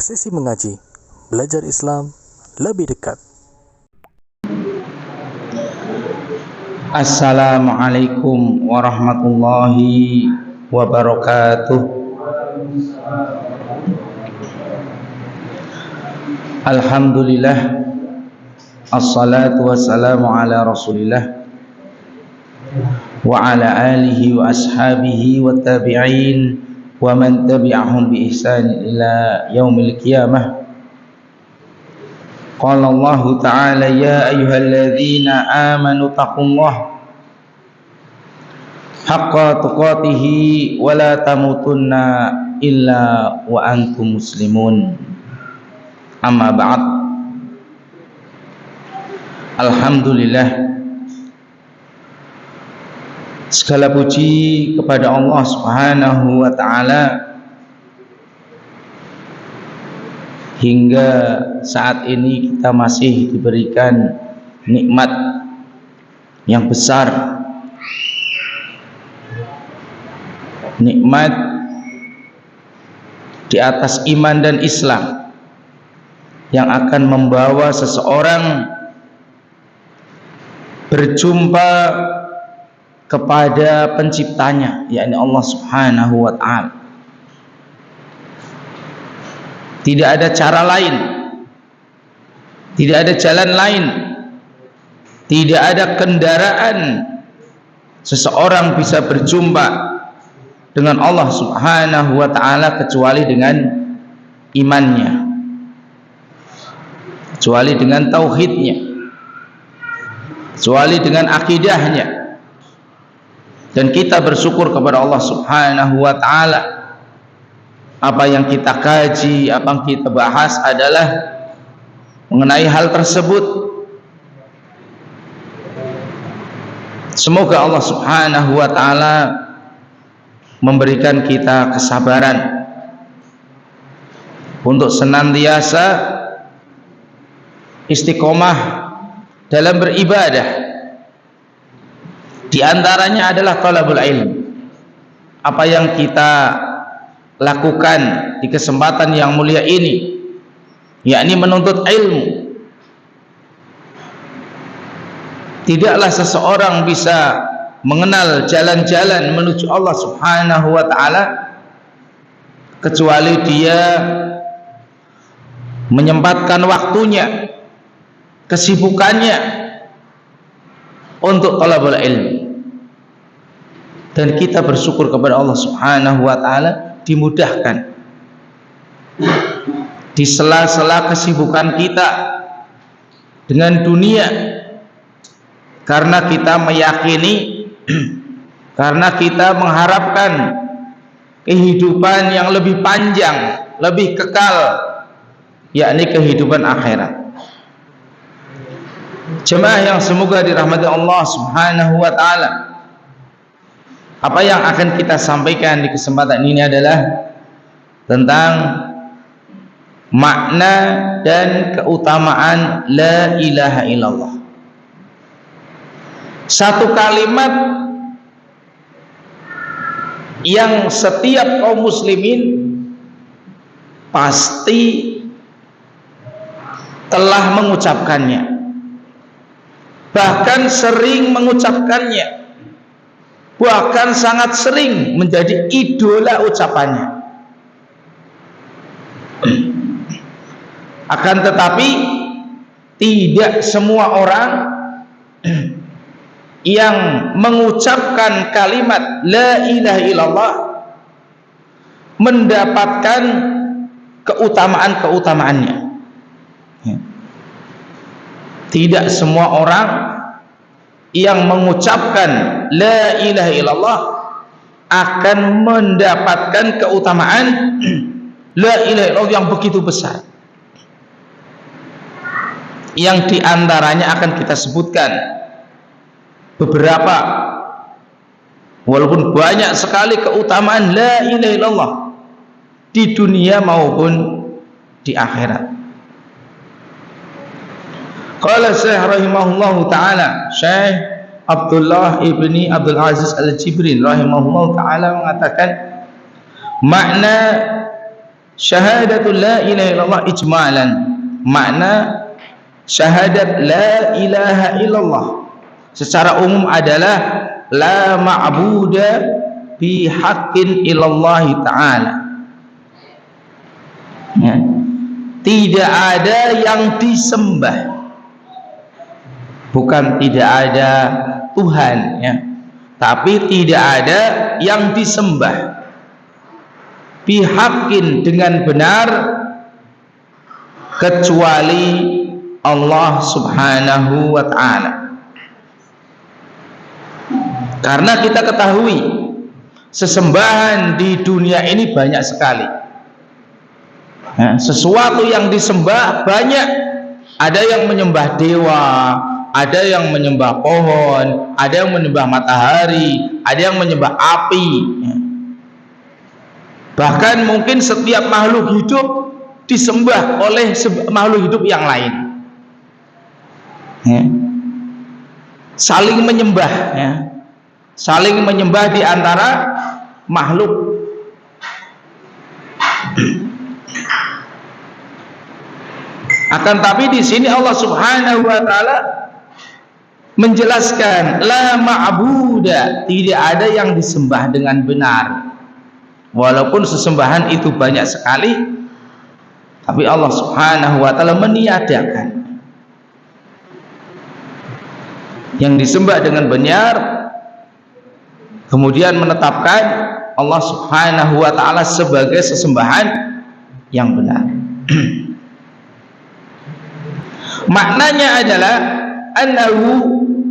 Sesi mengaji, belajar Islam lebih dekat. Assalamualaikum warahmatullahi wabarakatuh. Alhamdulillah, assalatu wassalamu ala rasulillah wa ala alihi wa ashabihi wa tabi'in wa man tabi'ahum bi ihsan ila yaumil qiyamah. Qala Allah ta'ala ya ayyuhalladzina amanu taqullaha haqqa tuqatih wa la tamutunna illa wa antum muslimun. Amma ba'd. Alhamdulillah, segala puji kepada Allah Subhanahu wa ta'ala. Hingga saat ini kita masih diberikan nikmat yang besar, nikmat di atas iman dan Islam yang akan membawa seseorang berjumpa kepada penciptanya, yakni Allah Subhanahu wa ta'ala. Tidak ada cara lain, tidak ada jalan lain, tidak ada kendaraan seseorang bisa berjumpa dengan Allah Subhanahu wa ta'ala kecuali dengan imannya, kecuali dengan tauhidnya, kecuali dengan akidahnya. Dan kita bersyukur kepada Allah Subhanahu wa ta'ala. Apa yang kita kaji, apa yang kita bahas adalah mengenai hal tersebut. Semoga Allah Subhanahu wa ta'ala memberikan kita kesabaran untuk senantiasa istiqomah dalam beribadah. Di antaranya adalah talabul ilm. Apa yang kita lakukan di kesempatan yang mulia ini, yakni menuntut ilmu. Tidaklah seseorang bisa mengenal jalan-jalan menuju Allah Subhanahu wa ta'ala kecuali dia menyempatkan waktunya, kesibukannya untuk talabul ilmu. Dan kita bersyukur kepada Allah Subhanahu wa ta'ala, dimudahkan di sela-sela kesibukan kita dengan dunia, karena kita meyakini, karena kita mengharapkan kehidupan yang lebih panjang, lebih kekal, yakni kehidupan akhirat. Jemaah yang semoga dirahmati Allah Subhanahu wa ta'ala, apa yang akan kita sampaikan di kesempatan ini adalah tentang makna dan keutamaan la ilaha illallah. Satu kalimat yang setiap kaum muslimin pasti telah mengucapkannya, bahkan sering mengucapkannya, bahkan sangat sering menjadi idola ucapannya. Akan tetapi tidak semua orang yang mengucapkan kalimat la ilaha illallah mendapatkan keutamaan-keutamaannya. Tidak semua orang yang mengucapkan la ilaha illallah akan mendapatkan keutamaan la ilaha illallah yang begitu besar, yang diantaranya akan kita sebutkan beberapa, walaupun banyak sekali keutamaan la ilaha illallah di dunia maupun di akhirat. Qala Syekh rahimahullahu ta'ala, Syekh Abdullah ibni Abdul Aziz Al-Jibrin rahimahullahu ta'ala mengatakan, makna Syahadatul la ilaha illallah ijmalan, makna syahadat la ilaha illallah secara umum adalah la ma'buda bi haqqin illallah ta'ala, ya. Tidak ada yang disembah, bukan tidak ada Tuhan, ya, tapi tidak ada yang disembah bihaqqin dengan benar kecuali Allah subhanahu wa ta'ala. Karena kita ketahui sesembahan di dunia ini banyak sekali, ya, sesuatu yang disembah banyak. Ada yang menyembah dewa, ada yang menyembah pohon, ada yang menyembah matahari, ada yang menyembah api, ya. Bahkan mungkin setiap makhluk hidup disembah oleh makhluk hidup yang lain, ya. Saling menyembah, ya. Saling menyembah di antara makhluk. Akan tapi di sini Allah Subhanahu wa taala menjelaskan la ma'buda, tidak ada yang disembah dengan benar. Walaupun sesembahan itu banyak sekali, tapi Allah Subhanahu wa taala meniadakan yang disembah dengan benar, kemudian menetapkan Allah Subhanahu wa taala sebagai sesembahan yang benar. Maknanya adalah annahu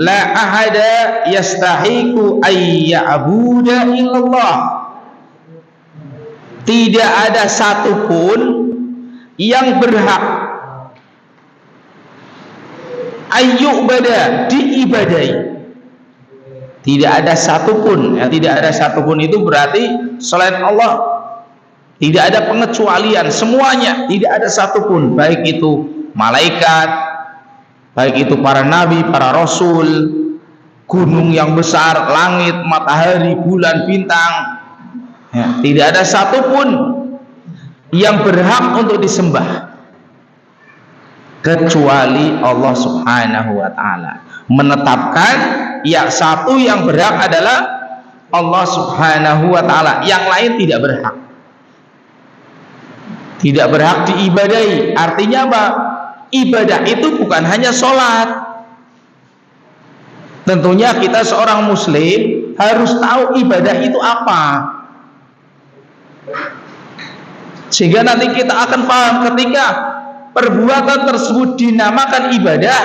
la ahada yastahiqu ay ya'budu illallah. Tidak ada satupun yang berhak ayyubada, diibadai. Tidak ada satupun, ya, tidak ada satupun itu berarti selain Allah. Tidak ada pengecualian, semuanya, tidak ada satupun, baik itu malaikat, baik itu para nabi, para rasul, gunung yang besar, langit, matahari, bulan, bintang, ya, tidak ada satupun yang berhak untuk disembah kecuali Allah Subhanahu wa ta'ala. Menetapkan yang satu yang berhak adalah Allah Subhanahu wa ta'ala, yang lain tidak berhak, tidak berhak diibadahi. Artinya apa? Ibadah itu bukan hanya sholat. Tentunya kita seorang muslim harus tahu ibadah itu apa, sehingga nanti kita akan paham ketika perbuatan tersebut dinamakan ibadah,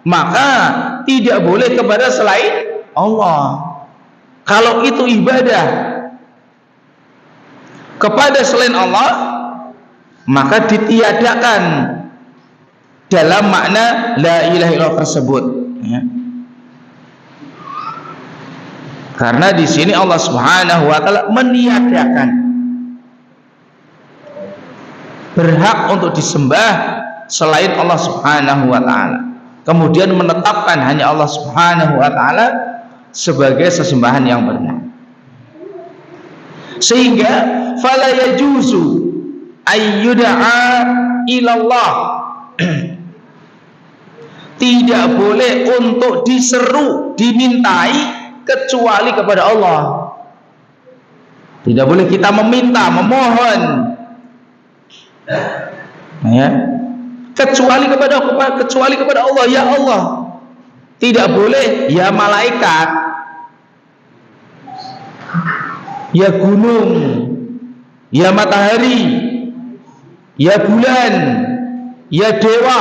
maka tidak boleh kepada selain Allah. Kalau itu ibadah kepada selain Allah, maka ditiadakan dalam makna la ilaha illallah tersebut, ya. Karena di sini Allah Subhanahu wa taala meniadakan berhak untuk disembah selain Allah Subhanahu wa taala, kemudian menetapkan hanya Allah Subhanahu wa taala sebagai sesembahan yang benar. Sehingga fala yajuzu ayyud'a ilallah, tidak boleh untuk diseru, dimintai kecuali kepada Allah. Tidak boleh kita meminta, memohon, ya, kecuali kepada Allah. Ya Allah. Tidak boleh ya malaikat, ya gunung, ya matahari, ya bulan, ya dewa,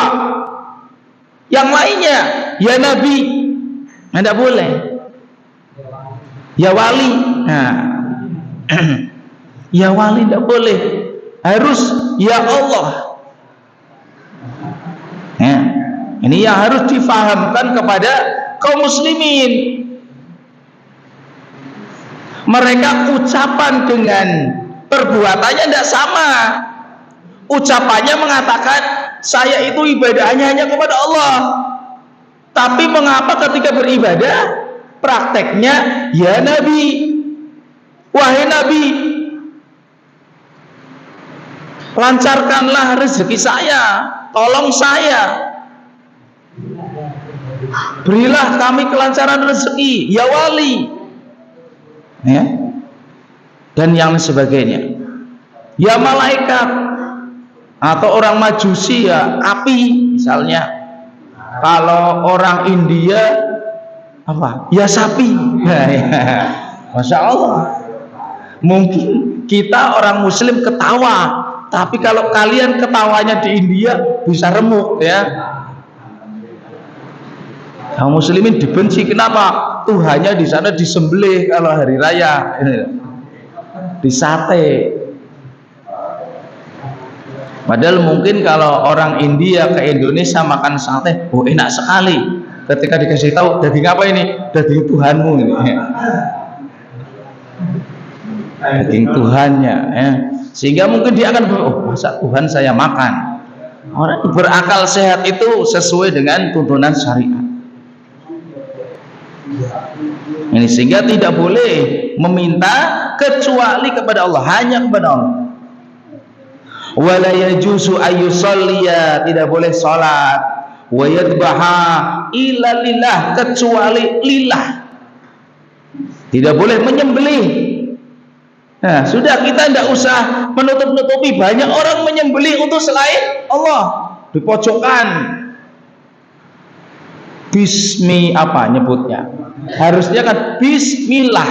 yang lainnya, ya nabi, tidak boleh. Ya wali, nah, ya wali tidak boleh, harus ya Allah, ya. Ini yang harus difahamkan kepada kaum muslimin. Mereka ucapan dengan perbuatannya tidak sama. Ucapannya mengatakan saya itu ibadahnya hanya kepada Allah, tapi mengapa ketika beribadah prakteknya ya Nabi, wahai Nabi. lancarkanlah rezeki saya, tolong saya, berilah kami kelancaran rezeki ya wali, ya, dan yang sebagainya. Ya malaikat, atau orang majusi ya api misalnya. Kalau orang India apa? Ya sapi. Masya Allah. Mungkin kita orang Muslim ketawa, tapi kalau kalian ketawanya di India bisa remuk, ya. Kaum muslimin dibenci, kenapa? Tuhannya di sana disembelih kalau hari raya, disate. Padahal mungkin kalau orang India ke Indonesia makan sate, oh enak sekali. Ketika dikasih tahu, daging apa ini? Daging Tuhanmu ini. Daging Tuhannya, ya. Sehingga mungkin dia akan oh masa Tuhan saya makan. Orang berakal sehat itu sesuai dengan tuntunan syariat. Ini sehingga tidak boleh meminta kecuali kepada Allah, hanya kepada Allah. Wala yajuzu ayyusalliya, tidak boleh salat, wa yadbaha illa lillah, kecuali lillah. Tidak boleh menyembelih. Nah, sudah, kita tidak usah menutup-nutupi, banyak orang menyembelih untuk selain Allah di pojokan. Bismi apa nyebutnya? Harusnya kan bismillah.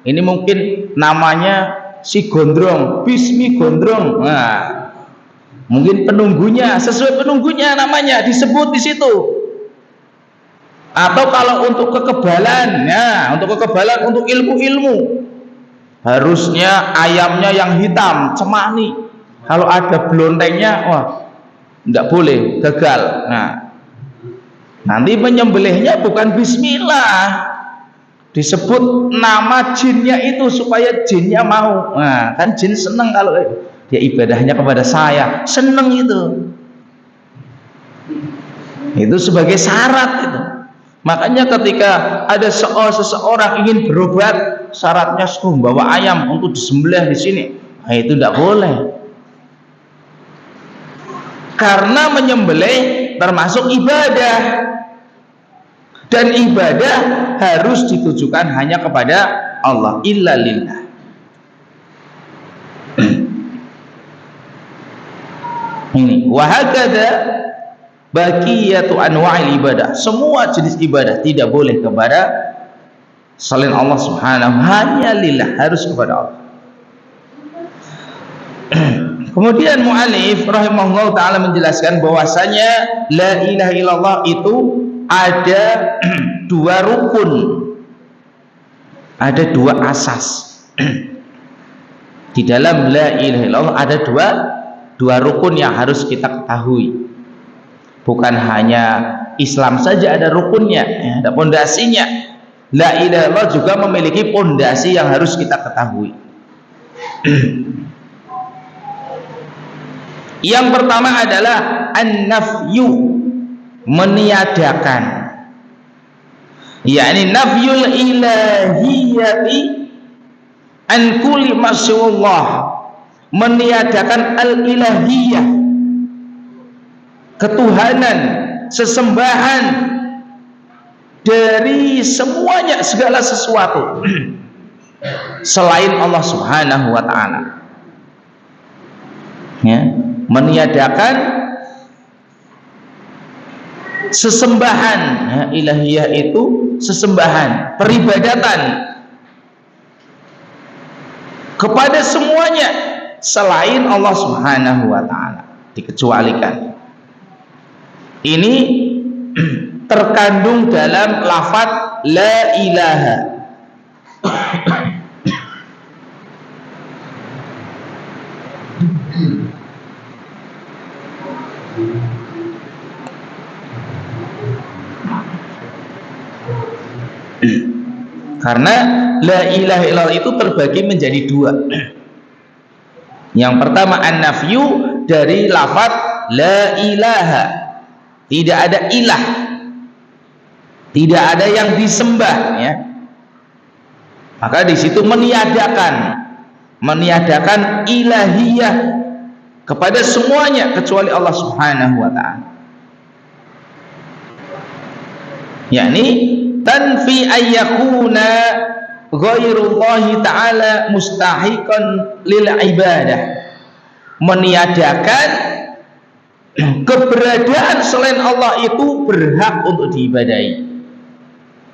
Ini mungkin namanya si gondrong, bismi gondrong. Nah, mungkin penunggunya, sesuai penunggunya namanya disebut di situ. Atau kalau untuk kekebalan, ya, untuk kekebalan, untuk ilmu-ilmu, harusnya ayamnya yang hitam, cemani. Kalau ada belontengnya, wah, tidak boleh, gagal. Nah, nanti menyembelihnya bukan bismillah, disebut nama jinnya itu supaya jinnya mau. Nah, kan jin seneng kalau dia ibadahnya kepada saya, seneng itu. Itu sebagai syarat itu. Makanya ketika ada seseorang ingin berobat, syaratnya suruh bawa ayam untuk disembelih di sini. Nah, itu tidak boleh. Karena menyembelih termasuk ibadah. Dan ibadah harus ditujukan hanya kepada Allah, illa lillah. Ini wahakada baqiyatu anwa'il ibadah, semua jenis ibadah tidak boleh kepada selain Allah Subhanahu, hanya lillah, harus kepada Allah. Kemudian mu'allif rahimahullah ta'ala menjelaskan bahwasanya la ilaha illallah itu ada dua rukun, ada dua asas. Di dalam la ilaha illallah ada dua rukun yang harus kita ketahui. Bukan hanya Islam saja ada rukunnya, ya, ada pondasinya. La ilaha illallah juga memiliki pondasi yang harus kita ketahui. Yang pertama adalah an-nafyu, meniadakan, yakni nafyul ilahiyati an kulli masyaallah, meniadakan al-ilahiyah, ketuhanan, sesembahan dari semuanya, segala sesuatu selain Allah Subhanahu wa ta'ala, ya, meniadakan sesembahan, ya, ilahiyah itu sesembahan, peribadatan kepada semuanya selain Allah Subhanahu wa ta'ala, dikecualikan. Ini terkandung dalam lafaz la ilaha. Karena la ilaha illallah itu terbagi menjadi dua. Yang pertama an-nafyu, dari lafaz la ilaha, tidak ada ilah, tidak ada yang disembah, ya. Maka di situ meniadakan ilahiyah, kepada semuanya kecuali Allah Subhanahu wa taala. Yakni tanfi ayyakuna ghairullahi ta'ala mustahiqan lil ibadah, meniadakan keberadaan selain Allah itu berhak untuk diibadahi.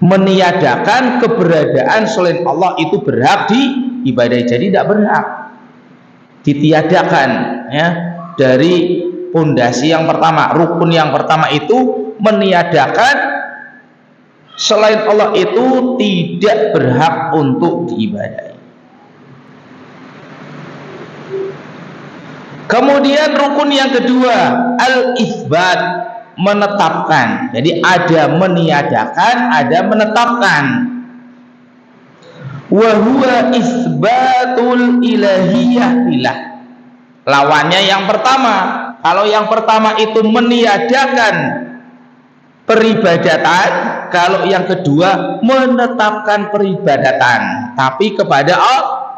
Meniadakan keberadaan selain Allah itu berhak diibadahi, jadi tidak berhak ditiadakan, ya. Dari pondasi yang pertama, rukun yang pertama itu meniadakan selain Allah itu tidak berhak untuk diibadahi. Kemudian rukun yang kedua, al-itsbat, menetapkan. Jadi ada meniadakan, ada menetapkan. Wa huwa itsbatul ilahiyah billah. Lawannya yang pertama. Kalau yang pertama itu meniadakan peribadatan, kalau yang kedua menetapkan peribadatan tapi kepada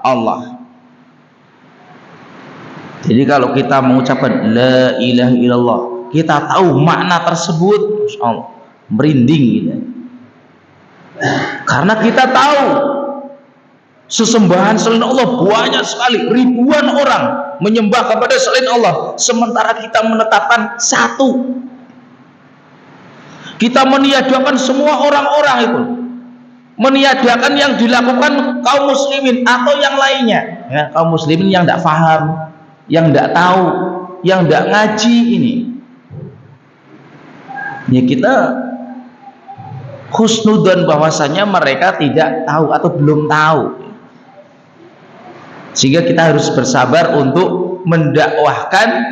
Allah. Jadi kalau kita mengucapkan la ilaha illallah, kita tahu makna tersebut, Masya Allah, merinding gitu. Karena kita tahu sesembahan selain Allah banyak sekali, ribuan orang menyembah kepada selain Allah, sementara kita menetapkan satu. Kita meniadakan semua orang-orang itu, meniadakan yang dilakukan kaum muslimin atau yang lainnya, ya, kaum muslimin yang tidak paham, yang tidak tahu, yang tidak ngaji ini, ya kita husnudzon bahwasanya mereka tidak tahu atau belum tahu, sehingga kita harus bersabar untuk mendakwahkan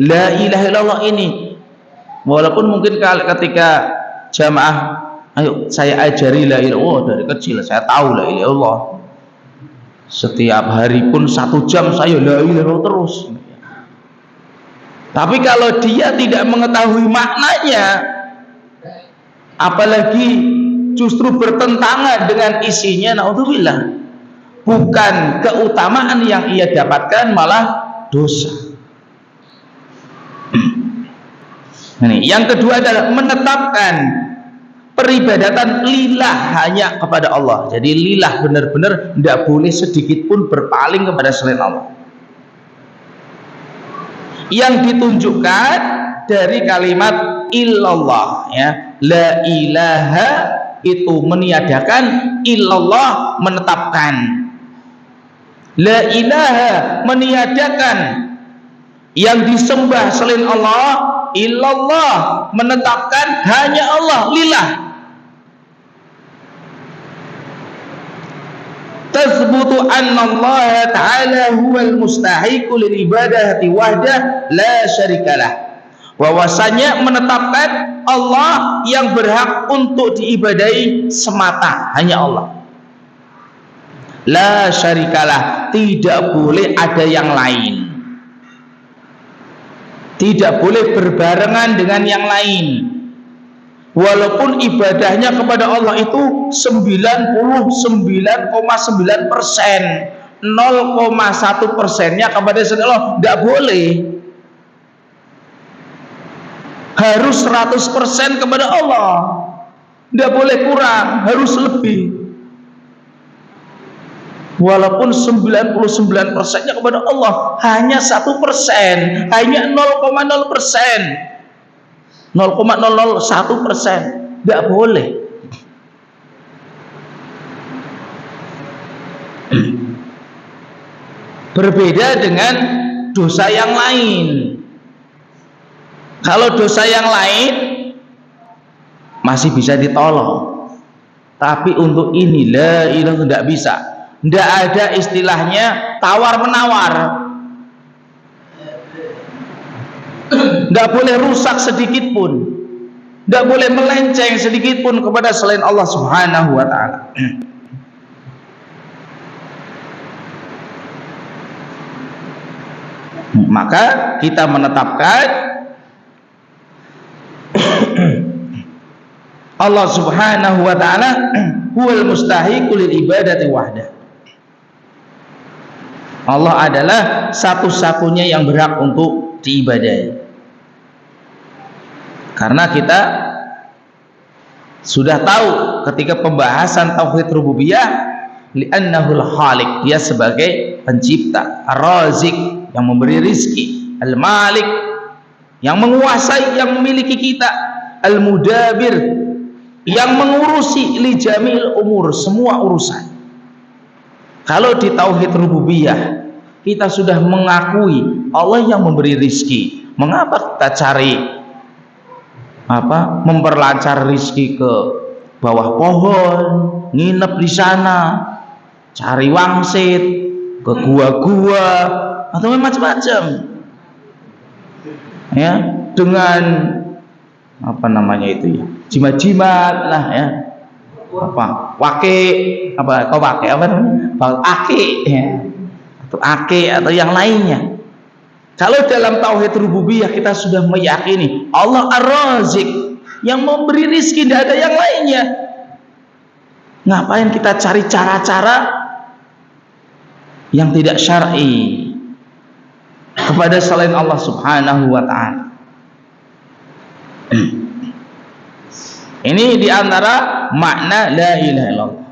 la ilaha illallah ini. Walaupun mungkin ketika jamaah, ayo saya ajari la ilaha illallah dari kecil, saya tahu la ilaha illallah. Setiap hari pun 1 jam saya la ilaha illallah terus. Tapi kalau dia tidak mengetahui maknanya, apalagi justru bertentangan dengan isinya, naudzubillah, bukan keutamaan yang ia dapatkan, malah dosa. Ini yang kedua adalah menetapkan peribadatan lillah, hanya kepada Allah. Jadi lillah, benar-benar tidak boleh sedikit pun berpaling kepada selain Allah. Yang ditunjukkan dari kalimat illallah, ya, la ilaha itu meniadakan, illallah menetapkan. La ilaha meniadakan yang disembah selain Allah, illallah menetapkan hanya Allah, lillah. Tathbutu anna Allah ta'ala huwal mustahiqu lil ibadati wahdah la syarikalah. Bahwasanya menetapkan Allah yang berhak untuk diibadahi semata, hanya Allah. La syarikalah, tidak boleh ada yang lain. Tidak boleh berbarengan dengan yang lain. Walaupun ibadahnya kepada Allah itu 99,9%, 0,1%-nya kepada selain Allah, tidak boleh. Harus 100% kepada Allah, tidak boleh kurang, harus lebih. Walaupun 99%-nya kepada Allah, hanya 1%, hanya 0,0%, 0,001%, tidak boleh. Berbeda dengan dosa yang lain. Kalau dosa yang lain masih bisa ditolong, tapi untuk ini la ilaha tidak bisa. Tidak ada istilahnya tawar-menawar. Tidak boleh rusak sedikit pun, tidak boleh melenceng sedikit pun kepada selain Allah Subhanahu wa ta'ala. Maka kita menetapkan Allah Subhanahu wa ta'ala huwal mustahiqu lil ibadati wahdah. Allah adalah satu-satunya yang berhak untuk diibadahi. Karena kita sudah tahu ketika pembahasan tauhid rububiyah, li'annahul khaliq, dia sebagai pencipta, ar-razik, yang memberi rizki, al-malik, yang menguasai, yang memiliki kita, al-mudabir, yang mengurusi li jamil umur, semua urusan. Kalau di tauhid rububiyah kita sudah mengakui Allah yang memberi rizki, mengapa kita cari memperlancar rizki ke bawah pohon, nginep di sana, cari wangsit, ke gua-gua, atau macam-macam, ya, dengan apa namanya itu ya, jimat-jimat lah ya, wake namanya, ake ya, atau ake atau yang lainnya. Kalau dalam tauhid rububiyah kita sudah meyakini Allah ar-razik, yang memberi rizki, tidak ada yang lainnya. Ngapain kita cari cara-cara yang tidak syar'i kepada selain Allah subhanahu wa ta'ala? Ini diantara makna la ilaha illallah.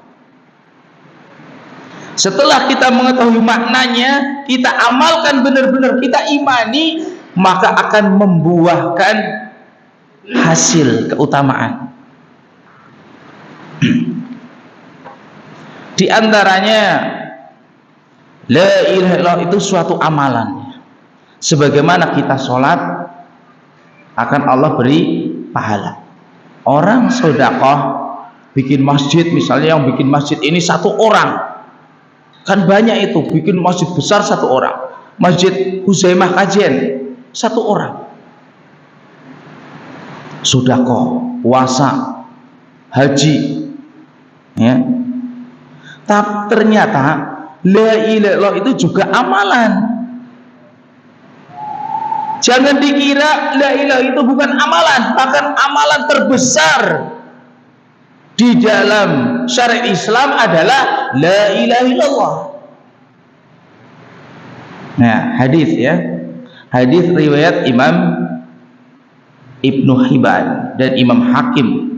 Setelah kita mengetahui maknanya, kita amalkan benar-benar, kita imani, maka akan membuahkan hasil keutamaan. Di antaranya la ilaha illallah itu suatu amalan. Sebagaimana kita sholat, akan Allah beri pahala. Orang sedekah bikin masjid, misalnya yang bikin masjid ini satu orang, kan banyak itu, bikin masjid besar satu orang, Masjid Huzaimah Kajen satu orang, sedekah, puasa, haji, ya. Tapi ternyata la ilaha illallah itu juga amalan. Jangan dikira la ilaha itu bukan amalan, bahkan amalan terbesar di dalam syariat Islam adalah la ilaha illallah. Nah, hadis ya, hadis riwayat Imam Ibnu Hibban dan Imam Hakim,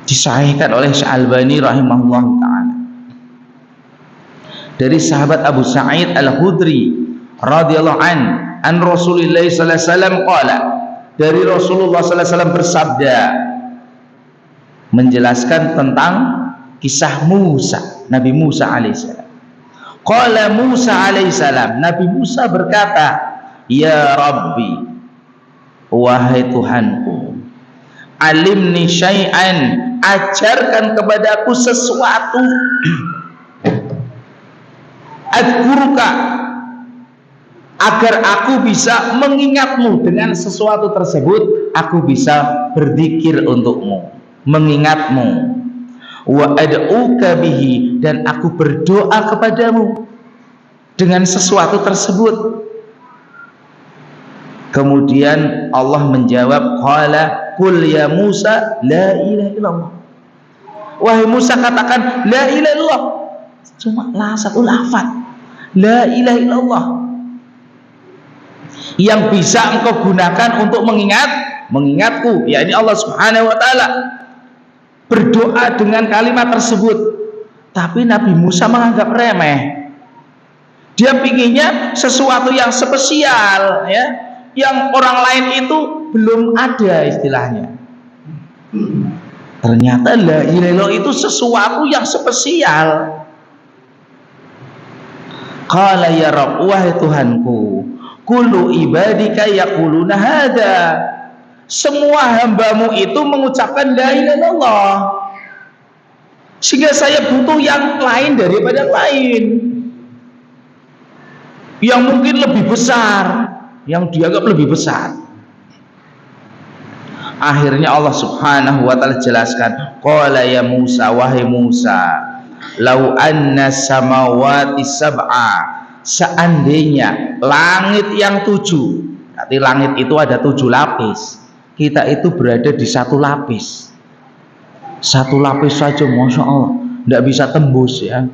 disahihkan oleh Syalbani rahimahullah ta'ala, dari sahabat Abu Sa'id Al-Khudri radhiyallahu an Rasulullah sallallahu alaihi wasallam qala, dari Rasulullah sallallahu alaihi wasallam bersabda, menjelaskan tentang kisah Musa, Nabi Musa alaihissalam. Qala Musa alaihissalam, Nabi Musa berkata, ya Rabbi, wahai Tuhanku, alimni syai'an, ajarkan kepadaku sesuatu, adkuruka, agar aku bisa mengingatmu. Dengan sesuatu tersebut aku bisa berzikir untukmu, mengingatmu. Wa ad'uka bihi, dan aku berdoa kepadamu dengan sesuatu tersebut. Kemudian Allah menjawab, qala qul ya Musa la ilaha illallah, wahai Musa katakan la ilaha illallah, cuma satu lafaz la ilaha illallah yang bisa engkau gunakan untuk mengingatku, yakni Allah subhanahu wa ta'ala. Berdoa dengan kalimat tersebut, tapi Nabi Musa menganggap remeh. Dia pinginnya sesuatu yang spesial, ya, yang orang lain itu belum ada istilahnya. Ternyata la ilaha illallah itu sesuatu yang spesial. Qala ya Rabb, wahai Tuhanku, kullu ibadika yaquluna hadza, semua hambamu itu mengucapkan la ilaha illallah, sehingga saya butuh yang lain daripada yang lain, yang mungkin lebih besar, yang dianggap lebih besar. Akhirnya Allah subhanahu wa ta'ala jelaskan, qala ya Musa, wahai Musa, lau anna samawati sab'a, seandainya langit yang 7, berarti langit itu ada 7 lapis, kita itu berada di satu lapis saja, Masya Allah, tidak bisa tembus ya.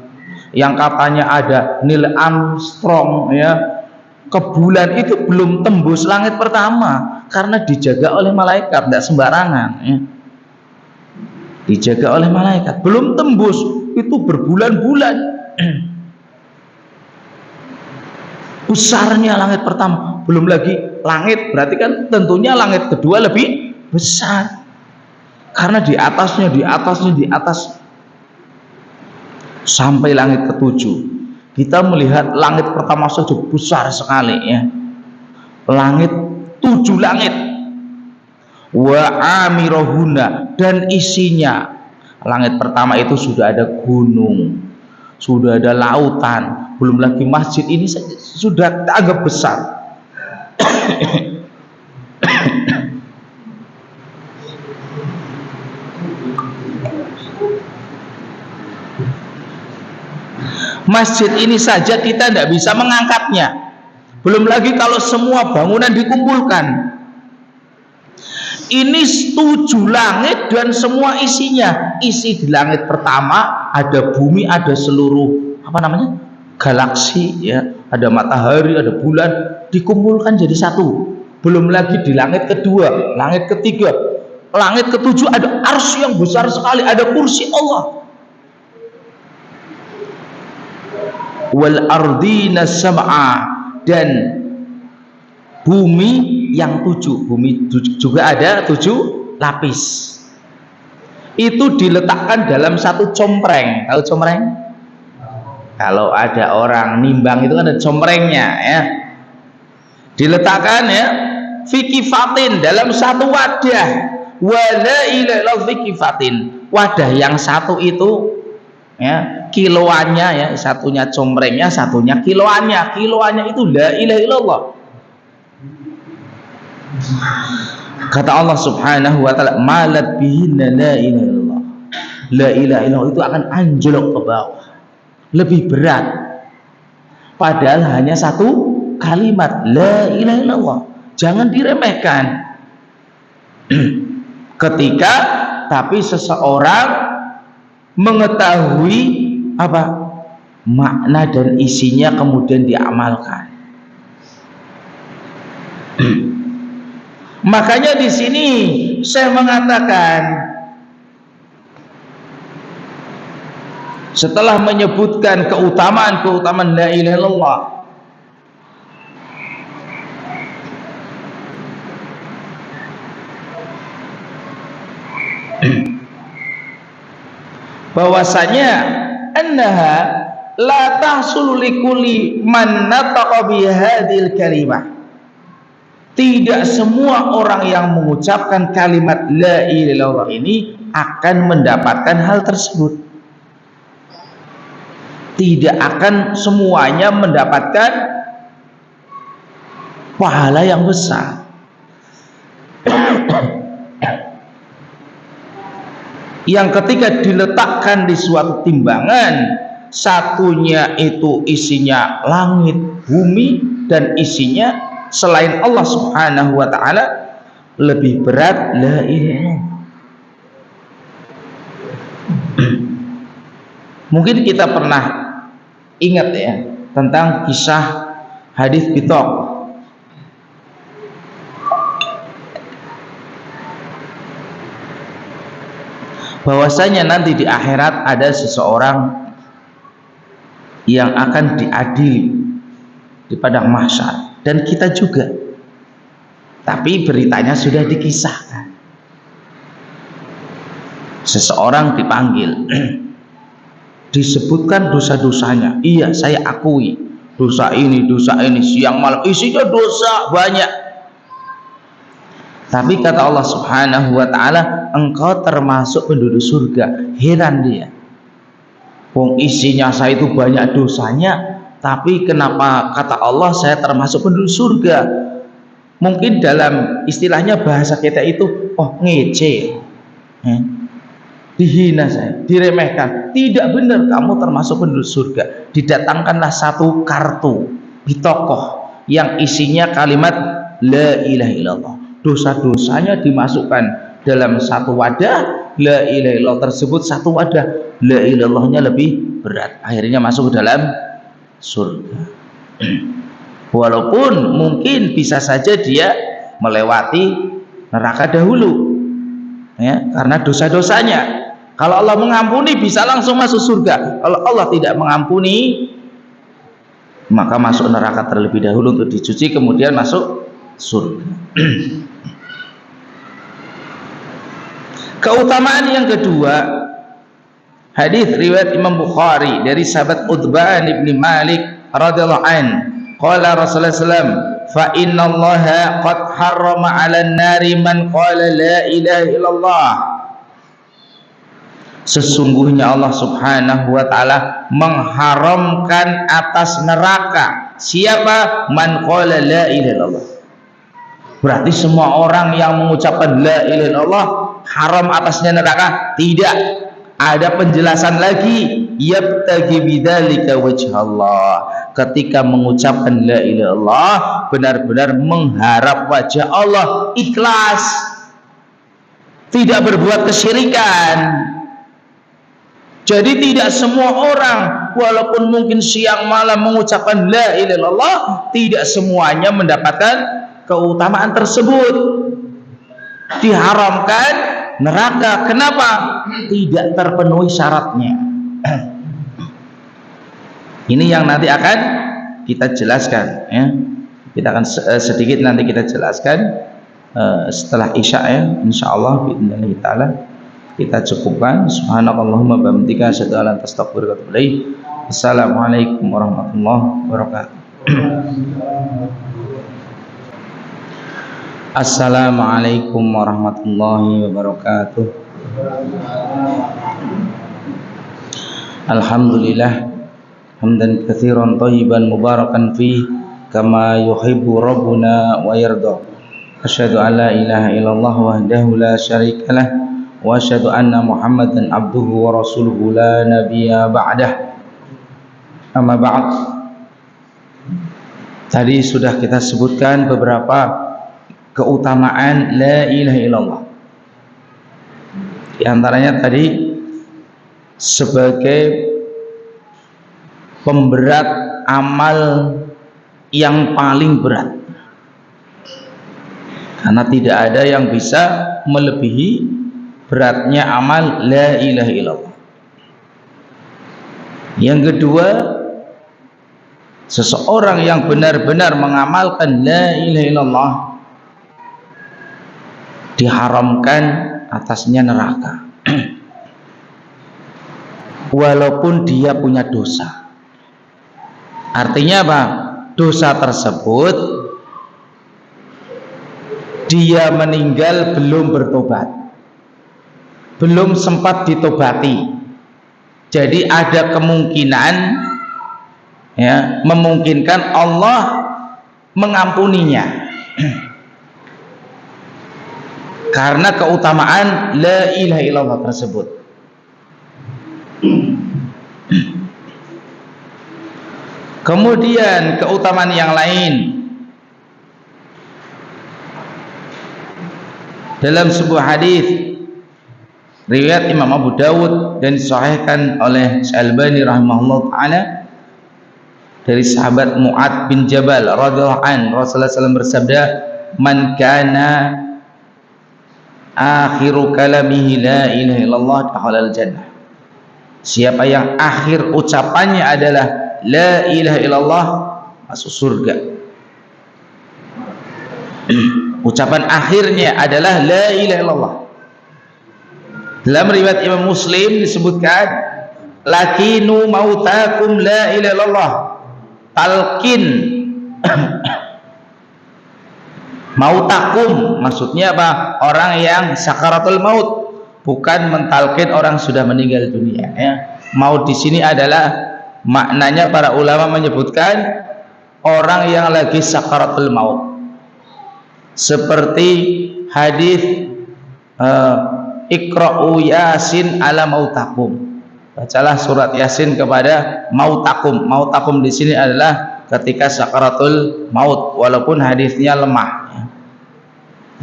yang katanya ada Neil Armstrong ya ke bulan, itu belum tembus langit pertama karena dijaga oleh malaikat, tidak sembarangan ya. Dijaga oleh malaikat, belum tembus, itu berbulan-bulan. Besarnya langit pertama, belum lagi langit, berarti kan tentunya langit kedua lebih besar karena di atasnya sampai langit ketujuh. Kita melihat langit pertama saja besar sekali ya, langit 7 langit, wa amirohuna, dan isinya. Langit pertama itu sudah ada gunung, sudah ada lautan, belum lagi masjid ini sudah agak besar. Masjid ini saja kita tidak bisa mengangkatnya, belum lagi kalau semua bangunan dikumpulkan. Ini 7 langit dan semua isinya. Isi di langit pertama ada bumi, ada seluruh galaksi ya, ada matahari, ada bulan, dikumpulkan jadi satu. Belum lagi di langit kedua, langit ketiga, langit ketujuh ada arsy yang besar sekali, ada kursi Allah. Wal ardina sab'a, dan bumi yang 7, bumi juga ada 7 lapis. Itu diletakkan dalam satu compreng. Tahu compreng? Kalau ada orang nimbang itu kan ada comprengnya ya. Diletakkan ya, fikifatin, dalam satu wadah. Wala ilaha fikifatin, wadah yang satu itu ya kiloannya ya, satunya comprengnya, satunya kiloannya. Kiloannya itu la ilaha illallah. Kata Allah Subhanahu wa taala, malat bihinna la ilaha illallah. La ilaha illallah itu akan anjlok ke bawah, lebih berat. Padahal hanya satu kalimat la ilaha illallah. Jangan diremehkan. Ketika tapi seseorang mengetahui apa makna dan isinya kemudian diamalkan. Makanya di sini saya mengatakan, setelah menyebutkan keutamaan la ilaha illallah, bahwasanya annaha la tahsul likulli man nataqa bi hadhil kalimah. Tidak semua orang yang mengucapkan kalimat la ilaha illallah ini akan mendapatkan hal tersebut. Tidak akan semuanya mendapatkan pahala yang besar. Yang ketika diletakkan di suatu timbangan, satunya itu isinya langit, bumi, dan isinya selain Allah Subhanahu wa ta'ala, lebih berat la ilaha. Mungkin kita pernah ingat ya tentang kisah hadis bitok. Bahwasanya nanti di akhirat ada seseorang yang akan diadili di padang mahsyar, dan kita juga. Tapi beritanya sudah dikisahkan. Seseorang dipanggil, disebutkan dosa-dosanya. Iya, saya akui dosa ini, siang malam isinya dosa banyak. Tapi kata Allah Subhanahu wa ta'ala, engkau termasuk penduduk surga. Heran dia, wong isinya saya itu banyak dosanya, tapi kenapa kata Allah saya termasuk penduduk surga? Mungkin dalam istilahnya bahasa kita itu ngece, dihina saya, diremehkan. Tidak benar, kamu termasuk penduduk surga. Didatangkanlah satu kartu bitokoh yang isinya kalimat la ilaha illallah. Dosa-dosanya dimasukkan dalam satu wadah, la ilaha illallah tersebut satu wadah. la ilaha illallahnya lebih berat, akhirnya masuk ke dalam surga. Walaupun mungkin bisa saja dia melewati neraka dahulu, ya, karena dosa-dosanya. Kalau Allah mengampuni bisa langsung masuk surga. Kalau Allah tidak mengampuni, maka masuk neraka terlebih dahulu untuk dicuci, kemudian masuk surga. Keutamaan yang kedua, hadis riwayat Imam Bukhari dari sahabat Uthman bin Malik radhiyallahu an, qala Rasulullah sallam, fa innallaha qad harrama 'alan nari man qala la ilaha illallah. Sesungguhnya Allah Subhanahu wa taala mengharamkan atas neraka siapa? Man qala la ilaha illallah. Berarti semua orang yang mengucapkan la ilaha illallah haram atasnya neraka? Tidak. Ada penjelasan lagi, yabtaghi bidzalika wajhallah. Ketika mengucapkan la ilaha illallah benar-benar mengharap wajah Allah, ikhlas, tidak berbuat kesyirikan. Jadi tidak semua orang walaupun mungkin siang malam mengucapkan la ilaha illallah, tidak semuanya mendapatkan keutamaan tersebut. Diharamkan neraka. Kenapa? Tidak terpenuhi syaratnya. Ini yang nanti akan kita jelaskan, ya. Kita akan sedikit nanti kita jelaskan setelah Isya, ya, insyaallah biidznillah taala. Kita cukupkan. Subhanakallahumma wa bihamdika asyhadu an la ilaha illa anta astaghfiruka wa atubu ilaik. Assalamualaikum warahmatullahi wabarakatuh. Assalamualaikum warahmatullahi wabarakatuh. Alhamdulillah hamdan katsiran thayyiban mubarakan fi kama yuhibbu rabbuna wa yarda. Asyhadu an la ilaha illallah wahdahu la syarikalah wa asyhadu anna Muhammadan abduhu wa rasuluhu la nabiyya ba'dah. Amma ba'd. Tadi sudah kita sebutkan beberapa keutamaan la ilaha illallah. Di antaranya tadi sebagai pemberat amal yang paling berat, karena tidak ada yang bisa melebihi beratnya amal la ilaha illallah. Yang kedua, seseorang yang benar-benar mengamalkan la ilaha illallah diharamkan atasnya neraka walaupun dia punya dosa. Artinya apa? Dosa tersebut dia meninggal belum bertobat, belum sempat ditobati. Jadi ada kemungkinan, ya, memungkinkan Allah mengampuninya karena keutamaan la ilaha illallah tersebut. Kemudian keutamaan yang lain, dalam sebuah hadis riwayat Imam Abu Dawud dan disahihkan oleh Al-Albani rahimahullah taala dari sahabat Mu'ad bin Jabal radhiyallahu an, Rasulullah SAW bersabda, man kana akhiru kalamihi la ilaha illallah dakhalal jannah. Siapa yang akhir ucapannya adalah la ilaha illallah, masuk surga. Ucapan akhirnya adalah la ilaha illallah. Dalam riwayat Imam Muslim disebutkan, lakinu mautakum la ilaha illallah. Talqin mautakum, maksudnya apa? Orang yang sakaratul maut, bukan mentalkin orang sudah meninggal dunia, ya. Maut di sini adalah maknanya para ulama menyebutkan orang yang lagi sakaratul maut. Seperti hadis Iqra'u Yasin ala mautakum. Bacalah surat Yasin kepada mautakum. Mautakum di sini adalah ketika sakaratul maut, walaupun hadisnya lemah.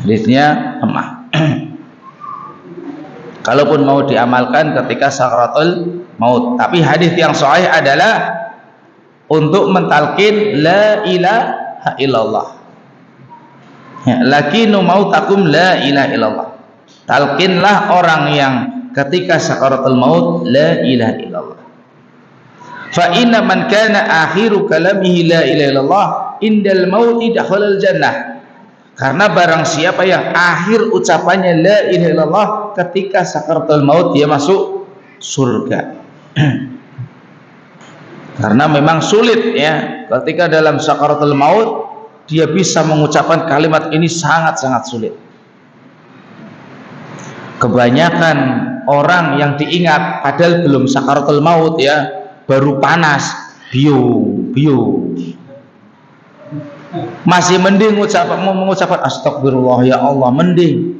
Hadisnya lemah. kalaupun mau diamalkan ketika sakaratul maut. Tapi hadis yang sahih adalah untuk mentalkin la ilaha illallah. Ya, lakinu mautakum la ilaha illallah. Talkinlah orang yang ketika sakaratul maut la ilaha illallah. Fa inna man kana akhiru kalamihi la ilaha illallah indal mauti dakhalal jannah. Karena barang siapa yang akhir ucapannya la ilaha illallah ketika sakaratul maut, dia masuk surga. Karena memang sulit ya, ketika dalam sakaratul maut dia bisa mengucapkan kalimat ini sangat-sangat sulit. Kebanyakan orang yang diingat padahal belum sakaratul maut ya, baru panas, biu. Masih mending mengucapkan astagfirullah ya Allah, mending.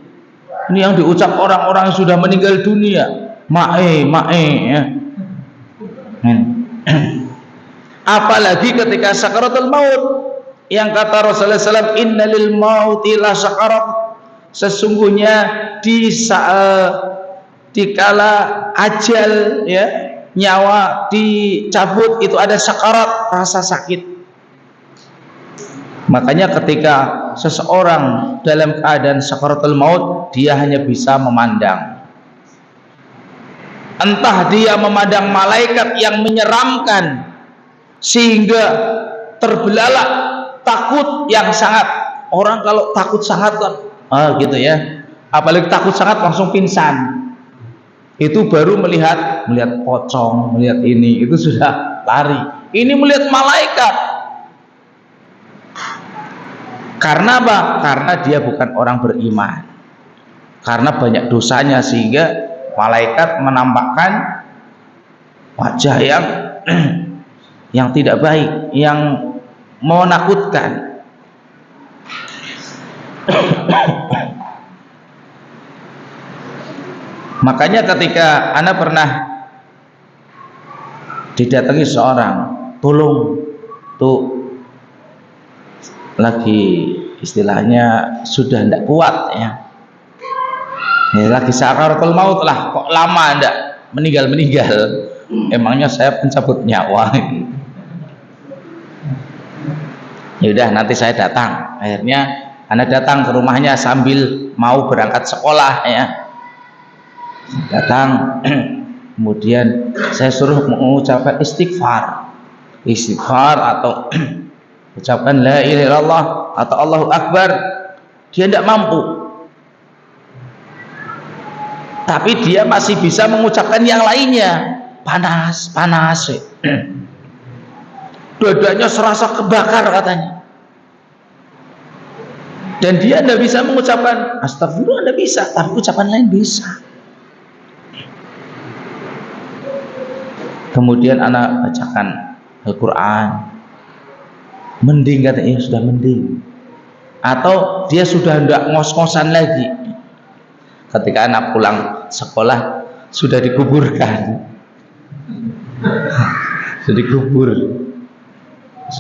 Ini yang diucap orang-orang yang sudah meninggal dunia, mae ya. Apalagi ketika sakaratul maut, yang kata Rasulullah SAW, innalil mauti la sakarat, sesungguhnya dikala ajal ya, nyawa dicabut itu ada sakarat, rasa sakit. Makanya ketika seseorang dalam keadaan sakaratul maut, dia hanya bisa memandang. Entah dia memandang malaikat yang menyeramkan sehingga terbelalak takut yang sangat. Orang kalau takut sangat kan gitu ya, apalagi takut sangat langsung pingsan. Itu baru melihat pocong, melihat ini, itu sudah lari. Ini melihat malaikat. Karena apa? Karena dia bukan orang beriman, karena banyak dosanya, sehingga malaikat menampakkan wajah yang tidak baik, yang menakutkan. Makanya ketika Anda pernah didatangi seorang, tolong tuh lagi istilahnya sudah tidak kuat ya, lagi sakaratul maut lah, kok lama tidak meninggal, emangnya saya pencabut nyawa. Ya udah, nanti saya datang. Akhirnya Anda datang ke rumahnya sambil mau berangkat sekolah ya, datang. Kemudian saya suruh mengucapkan istighfar atau ucapkan la ilaha illallah atau Allahu Akbar. Dia tidak mampu, tapi dia masih bisa mengucapkan yang lainnya. Panas dadanya serasa kebakar katanya, dan dia tidak bisa mengucapkan astagfirullah, tidak bisa, tapi ucapan lain bisa. Kemudian anak bacakan Al-Quran, mending katanya, sudah mending. Atau dia sudah tidak ngos-ngosan lagi, ketika anak pulang sekolah sudah dikuburkan, sudah dikubur.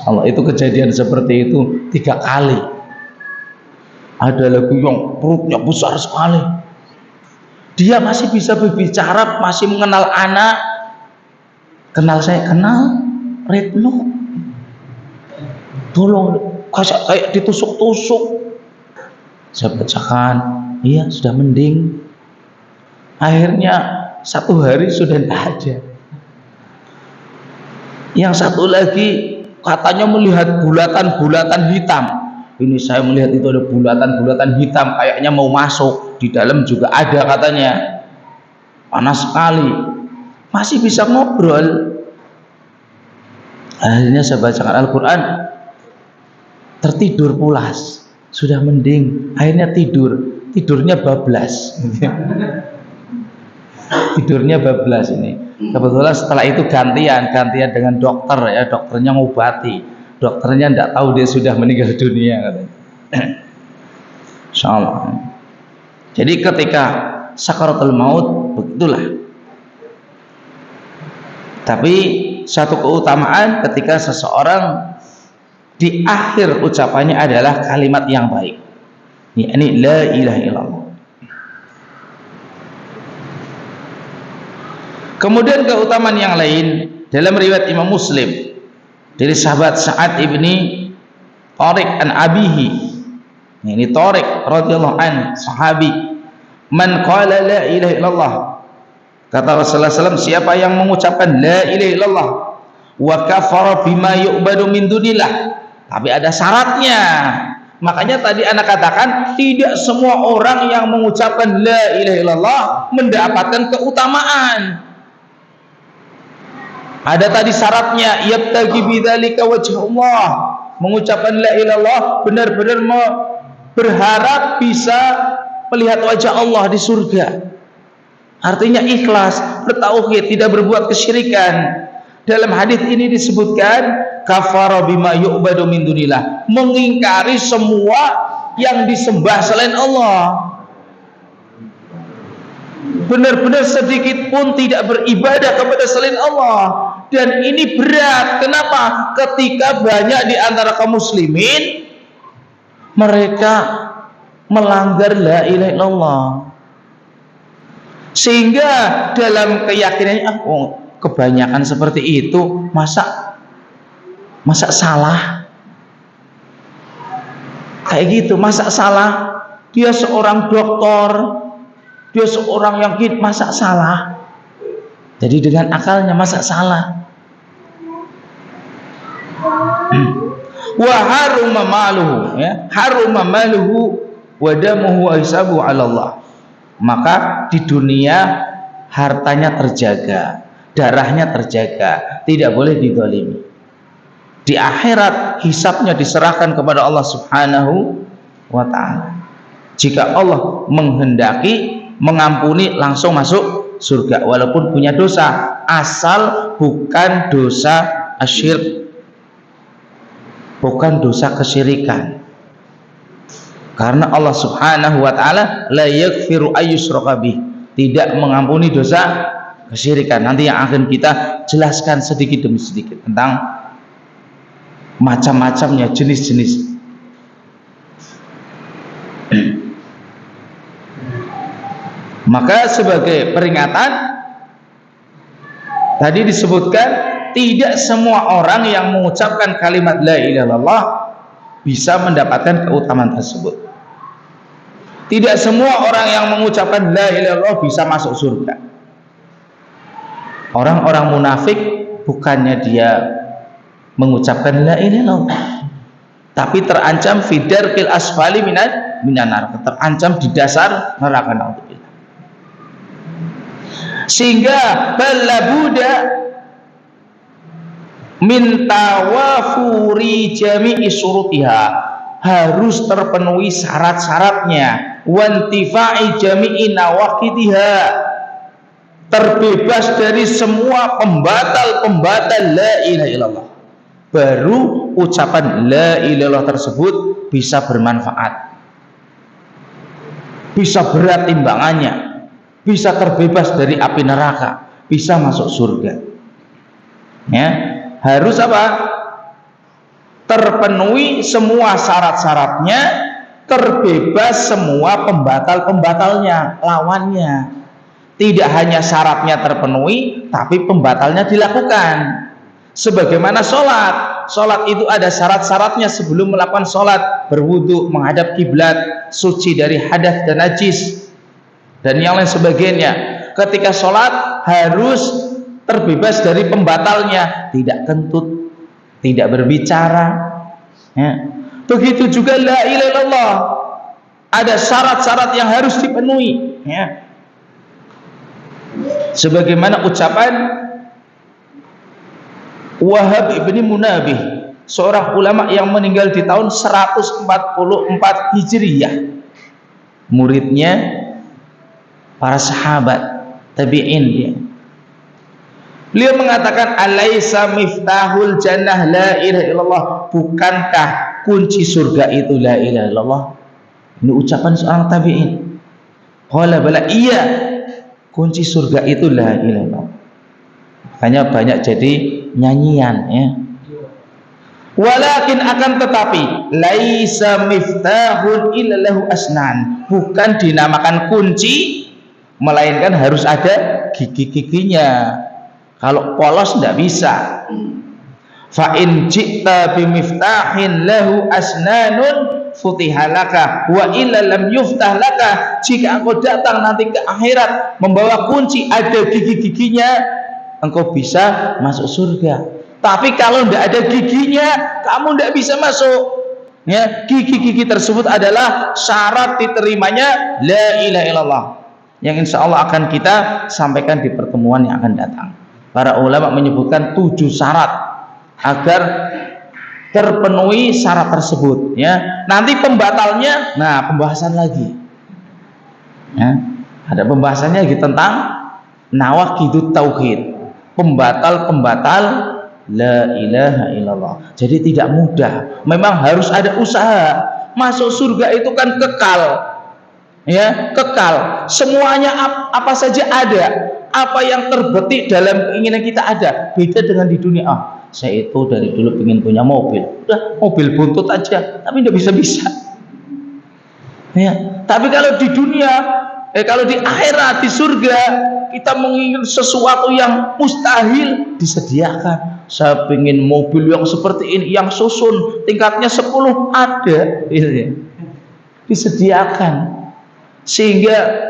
Allah, itu kejadian seperti itu 3 kali. Ada lagi yang perutnya besar sekali, dia masih bisa berbicara, masih mengenal anak. Kenal saya, kenal Retno, tolong, kayak ditusuk-tusuk. Saya bacakan, iya sudah mending. Akhirnya 1 hari sudah tidak ada. Yang satu lagi katanya melihat bulatan-bulatan hitam. Ini saya melihat itu ada bulatan-bulatan hitam, kayaknya mau masuk. Di dalam juga ada katanya. Panas sekali. Masih bisa ngobrol. Akhirnya saya bacakan Al-Quran, tertidur pulas, sudah mending. Akhirnya tidurnya bablas. Tidurnya bablas ini. Kebetulan setelah itu gantian dengan dokter ya, dokternya ngobati. Dokternya tidak tahu dia sudah meninggal dunia katanya. Insyaallah. Jadi ketika sakaratul maut begitulah. Tapi satu keutamaan ketika seseorang di akhir ucapannya adalah kalimat yang baik. Ini la ilaha illallah. Kemudian keutamaan yang lain dalam riwayat Imam Muslim dari sahabat Sa'ad ibni Tariq an abihi, ini Tariq radhiyallahu an, sahabi, man qala la ilaha illallah, kata Rasulullah SAW, siapa yang mengucapkan la ilaha illallah wa kafara bima yu'badu min dunillah, tapi ada syaratnya. Makanya tadi anak katakan tidak semua orang yang mengucapkan la ilaha illallah mendapatkan keutamaan. Ada tadi syaratnya, yabtaghi bidzalika wajh Allah, mengucapkan la ilaha illallah benar-benar berharap bisa melihat wajah Allah di surga. Artinya ikhlas, bertauhid, tidak berbuat kesyirikan. Dalam hadis ini disebutkan kafara bima yu'badu min dunillah, mengingkari semua yang disembah selain Allah. Benar-benar sedikit pun tidak beribadah kepada selain Allah. Dan ini berat. Kenapa? Ketika banyak di antara kaum muslimin mereka melanggar la ilaha illallah, sehingga dalam keyakinannya kebanyakan seperti itu, masa salah kayak gitu, masa salah, dia seorang dokter, dia seorang yang masa salah. Jadi dengan akalnya masa salah. Wa haruma maluhu, ya, haruma maluhu wa damuhu wa hisabuhu 'ala Allah. Maka di dunia hartanya terjaga, darahnya terjaga, tidak boleh dizalimi. Di akhirat hisabnya diserahkan kepada Allah Subhanahu wa taala. Jika Allah menghendaki mengampuni, langsung masuk surga walaupun punya dosa, asal bukan dosa asyirk, bukan dosa kesyirikan. Karena Allah Subhanahu wa taala la yaghfiru ayyushraka bih, tidak mengampuni dosa kesyirikan. Nanti yang akan kita jelaskan sedikit demi sedikit tentang macam-macamnya, jenis-jenis. Maka sebagai peringatan tadi disebutkan tidak semua orang yang mengucapkan kalimat la ilaha illallah bisa mendapatkan keutamaan tersebut. Tidak semua orang yang mengucapkan la ilaha illallah bisa masuk surga. Orang-orang munafik bukannya dia mengucapkan la ilaha illallah, tapi terancam fidarkil asfali minanar, terancam di dasar neraka. Naudzubillah. Sehingga balabuda min tawafuri jami'i surutiha, harus terpenuhi syarat-syaratnya, wantifa'i jami'i nawaqidha, terbebas dari semua pembatal-pembatal la ilaha illallah, baru ucapan la ilaha illallah tersebut bisa bermanfaat, bisa berat timbangannya, bisa terbebas dari api neraka, bisa masuk surga. Ya, harus apa? Terpenuhi semua syarat-syaratnya, terbebas semua pembatal-pembatalnya, lawannya. Tidak hanya syaratnya terpenuhi, tapi pembatalnya dilakukan. Sebagaimana sholat, sholat itu ada syarat-syaratnya sebelum melakukan sholat: berwudu, menghadap kiblat, suci dari hadas dan najis, dan yang lain sebagainya. Ketika sholat harus terbebas dari pembatalnya, tidak kentut, tidak berbicara, ya. Begitu juga la ilaha illallah, ada syarat-syarat yang harus dipenuhi, ya. Sebagaimana ucapan Wahab ibni Munabih, seorang ulama yang meninggal di tahun 144 Hijriyah, muridnya para sahabat tabi'in dia. Beliau mengatakan, alaisa miftahul jannah la ilaha illallah, bukankah kunci surga itu la ilaha illallah? Ini ucapan seorang tabi'in. Qala bala, iya, kunci surga itu la ilaha illallah. Hanya banyak jadi nyanyian, ya. Walakin, akan tetapi, laisa miftahun illallahu asnan, bukan dinamakan kunci, melainkan harus ada gigi-giginya. Kalau polos tidak bisa. Fa in ji'ta bimiftahin lahu asnanun futihalaka wa illa lam yuftah laka. Jika engkau datang nanti ke akhirat membawa kunci ada gigi-giginya, engkau bisa masuk surga. Tapi kalau tidak ada giginya, kamu tidak bisa masuk. Ya, gigi-gigi tersebut adalah syarat diterimanya la ilaha illallah, yang insya Allah akan kita sampaikan di pertemuan yang akan datang. Para ulama menyebutkan 7 syarat agar terpenuhi syarat tersebut. Ya, nanti pembatalnya, nah pembahasan lagi. Ya, ada pembahasannya lagi tentang nawaqidut tauhid, pembatal-pembatal la ilaha illallah. Jadi tidak mudah, memang harus ada usaha. Masuk surga itu kan kekal, ya kekal. Semuanya apa saja ada. Apa yang terbetik dalam keinginan kita ada. Beda dengan di dunia. Saya itu dari dulu ingin punya mobil. Udah mobil buntut aja, tapi tidak bisa-bisa. Ya, tapi kalau di dunia, kalau di akhirat, di surga, kita menginginkan sesuatu yang mustahil disediakan. Saya ingin mobil yang seperti ini, yang susun tingkatnya 10 ada, disediakan. Sehingga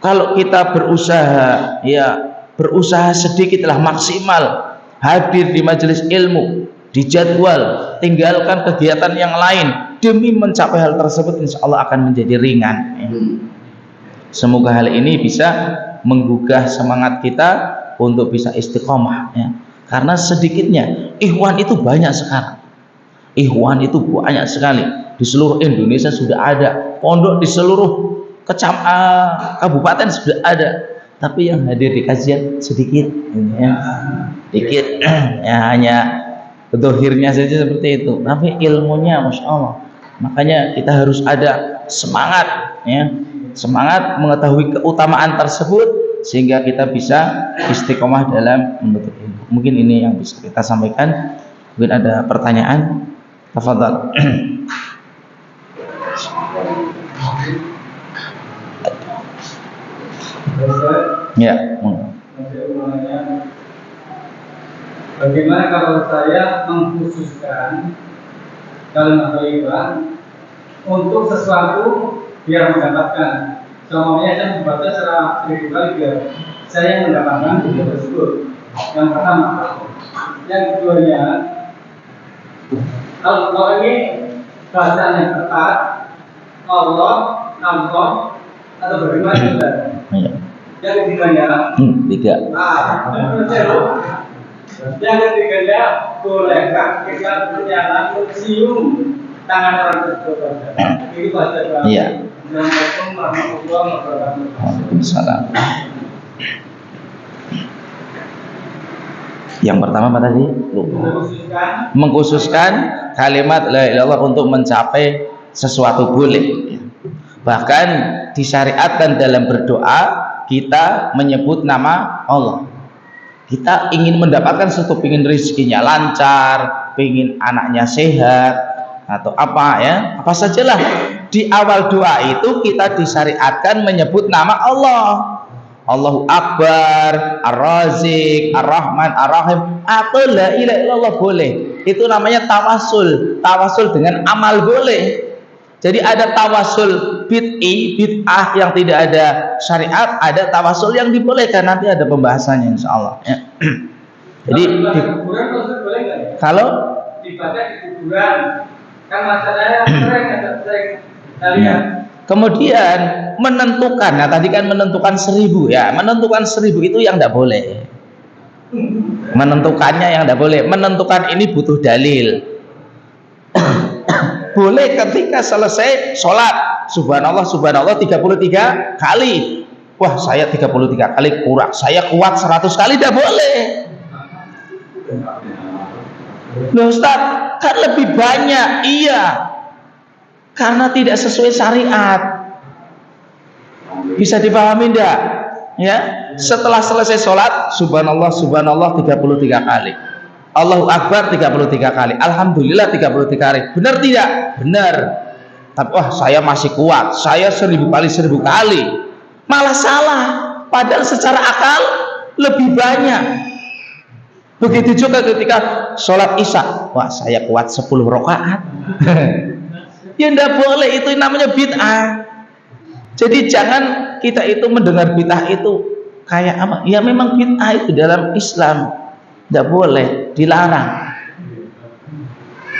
kalau kita berusaha, ya berusaha sedikitlah, maksimal hadir di majelis ilmu, di jadwal, tinggalkan kegiatan yang lain demi mencapai hal tersebut, insya Allah akan menjadi ringan. Semoga hal ini bisa menggugah semangat kita untuk bisa istiqomah, ya. Karena sedikitnya ikhwan itu banyak sekarang. Ikhwan itu banyak sekali di seluruh Indonesia, sudah ada pondok di seluruh kabupaten sudah ada, tapi yang hadir di kajian sedikit, ya. Dikit, ya, hanya dohirnya saja seperti itu, tapi ilmunya masya Allah. Makanya kita harus ada semangat, ya, semangat mengetahui keutamaan tersebut sehingga kita bisa istiqomah dalam menuntut ilmu. Mungkin ini yang bisa kita sampaikan. Mungkin ada pertanyaan, tafadhal. Ya. Bagaimana kalau saya mengkhususkan kalimat thayyibah untuk sesuatu biar mendapatkan, semuanya saya membaca secara 1000 kali biar saya mendapatkan video tersebut. Yang pertama. Yang keduanya, kalau ini bacaan yang tepat, Allah, atau bagaimana juga. Yang ketiganya, yang ketiganya, bolehkah kita berjalan mencium tangan orang tersebut? Ini baca doa. Assalamualaikum warahmatullahi wabarakatuh. Waalaikumsalam. Yang pertama apa tadi? Mengkhususkan kalimat la ilaha illallah untuk mencapai sesuatu boleh. Bahkan disyariatkan dalam berdoa kita menyebut nama Allah. Kita ingin mendapatkan sesuatu, ingin rezekinya lancar, ingin anaknya sehat, atau apa, ya, apa sajalah. Di awal doa itu kita disyariatkan menyebut nama Allah. Allahu Akbar, Ar-Razik, Ar-Rahman, Ar-Rahim, atau la ilaha illallah boleh. Itu namanya tawasul. Tawasul dengan amal boleh. Jadi ada tawasul bid'ah yang tidak ada syariat, ada tawasul yang dibolehkan. Nanti ada pembahasannya insya Allah, ya. Jadi kalau dibaca di kuburan kan masalahnya sering. Kemudian menentukan, nah tadi kan menentukan 1000, ya, menentukan 1000 itu yang tidak boleh. Menentukannya yang tidak boleh. Menentukan ini butuh dalil. Boleh ketika selesai sholat, subhanallah subhanallah 33 kali. Wah, saya 33 kali kurang, saya kuat 100 kali, tidak boleh. Loh Ustaz, kan lebih banyak. Iya, karena tidak sesuai syariat. Bisa dipahami enggak? Ya, setelah selesai sholat, subhanallah subhanallah 33 kali, Allahu Akbar 33 kali, alhamdulillah 33 kali. Benar tidak? Benar. Tapi wah, saya masih kuat, saya 1000 kali 1000 kali, malah salah. padahal secara akal lebih banyak. Begitu juga ketika sholat isya, wah saya kuat 10 rakaat. Ya tidak boleh, itu namanya bid'ah. Jadi jangan kita itu mendengar bid'ah itu kayak apa? Ya memang bid'ah itu dalam Islam tidak boleh, dilarang.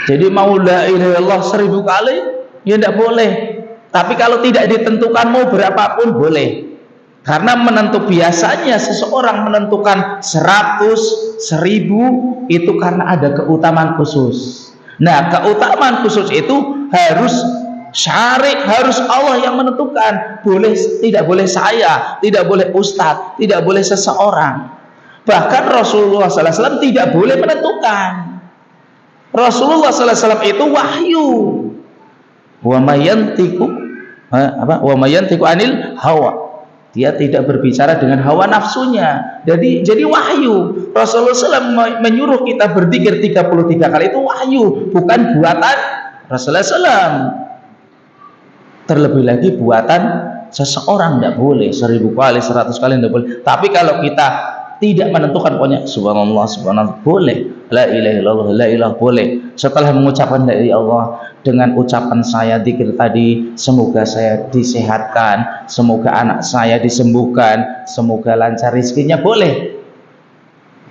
Jadi mau la ilaha illallah 1000 kali ya tidak boleh. Tapi kalau tidak ditentukan mau berapapun boleh. Karena biasanya seseorang menentukan 100, 1000 itu karena ada keutamaan khusus. Nah, keutamaan khusus itu harus syari', harus Allah yang menentukan. Tidak boleh saya, tidak boleh ustadz, tidak boleh seseorang. Bahkan Rasulullah SAW tidak boleh menentukan. Rasulullah SAW itu wahyu. Wa mayantiku anil hawa. Dia tidak berbicara dengan hawa nafsunya. Jadi wahyu. Rasulullah SAW menyuruh kita berzikir 33 kali itu wahyu, bukan buatan Rasulullah SAW. Terlebih lagi buatan seseorang tidak boleh 1000 kali, 100 kali tidak boleh. Tapi kalau kita tidak menentukan, pokoknya subhanallah, subhanallah boleh, la ilaha illallah, la ilaha boleh. Setelah mengucapkan la ilaha illallah, dengan ucapan saya dzikir tadi, semoga saya disehatkan, semoga anak saya disembuhkan, semoga lancar rezekinya, boleh.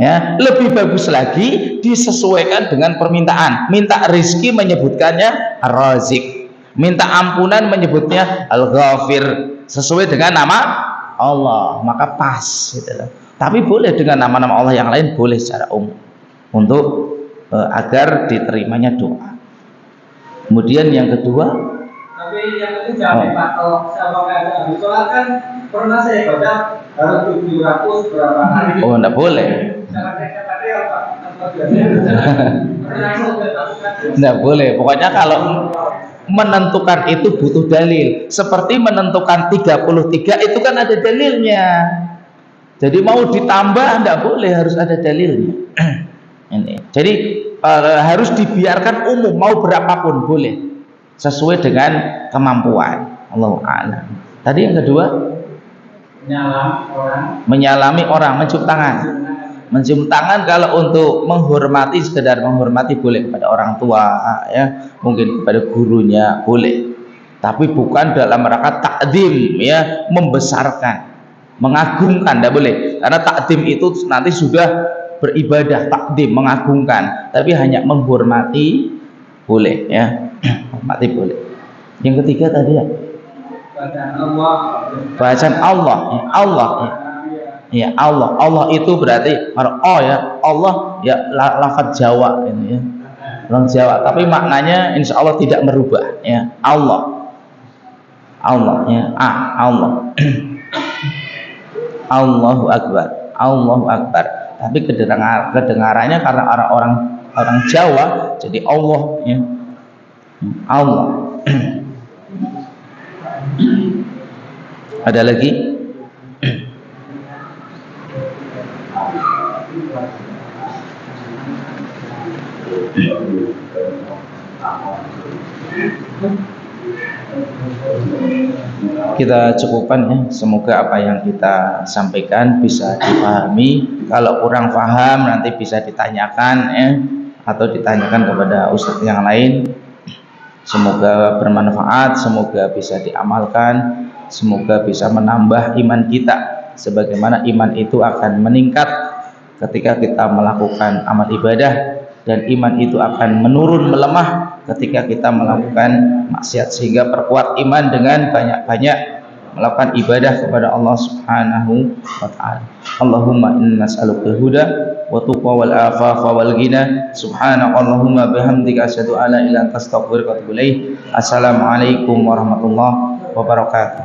Ya, lebih bagus lagi disesuaikan dengan permintaan. Minta rezeki menyebutkannya ar-razik, minta ampunan menyebutnya al-ghafir, sesuai dengan nama Allah, maka pas gitu. Tapi boleh dengan nama-nama Allah yang lain, boleh secara umum untuk agar diterimanya doa. Kemudian yang kedua, tapi yang penting jangan dipatok sama keadaan. Soalnya kan pernah saya baca harus 700 berapa hari. oh enggak boleh. Enggak boleh. Pokoknya kalau menentukan itu butuh dalil. Seperti menentukan 33 itu kan ada dalilnya. Jadi mau ditambah enggak boleh, harus ada dalilnya. Ini. Jadi harus dibiarkan umum, mau berapapun boleh, sesuai dengan kemampuan. Allahu a'lam. Tadi yang kedua, menyalami orang, mencium tangan. Mencium tangan kalau untuk menghormati, sekedar menghormati boleh kepada orang tua, ya, mungkin kepada gurunya boleh. Tapi bukan dalam rangka takdim, ya, membesarkan, mengagungkan, tidak boleh. Karena takdim itu nanti sudah beribadah, takdim, mengagungkan. Tapi hanya menghormati boleh, ya. Menghormati boleh. Yang ketiga tadi ya, bacaan Allah, ya, Allah, ya. Ya Allah, Allah itu berarti oh ya Allah ya lafaz Jawa ini ya, orang Jawa. Tapi maknanya insya Allah tidak merubah, ya Allah, Allah, ya Allah. Allahu Akbar, Allahu Akbar. Tapi kedengarannya karena orang Jawa jadi Allah, ya Allah. Ada lagi? Kita cukupkan ya, semoga apa yang kita sampaikan bisa dipahami. Kalau kurang paham nanti bisa ditanyakan ya, atau ditanyakan kepada ustadz yang lain. Semoga bermanfaat, semoga bisa diamalkan, semoga bisa menambah iman kita. Sebagaimana iman itu akan meningkat ketika kita melakukan amal ibadah, dan iman itu akan menurun, melemah ketika kita melakukan maksiat. Sehingga perkuat iman dengan banyak-banyak melakukan ibadah kepada Allah Subhanahu wa ta'ala. Allahumma inna nas'aluka al-huda wa tuqa wal afafa wal ghina. Subhanakallahumma bihamdika asyhadu an la ilaha illa anta astaghfiruka wa atubu ilaik. Assalamualaikum warahmatullahi wabarakatuh.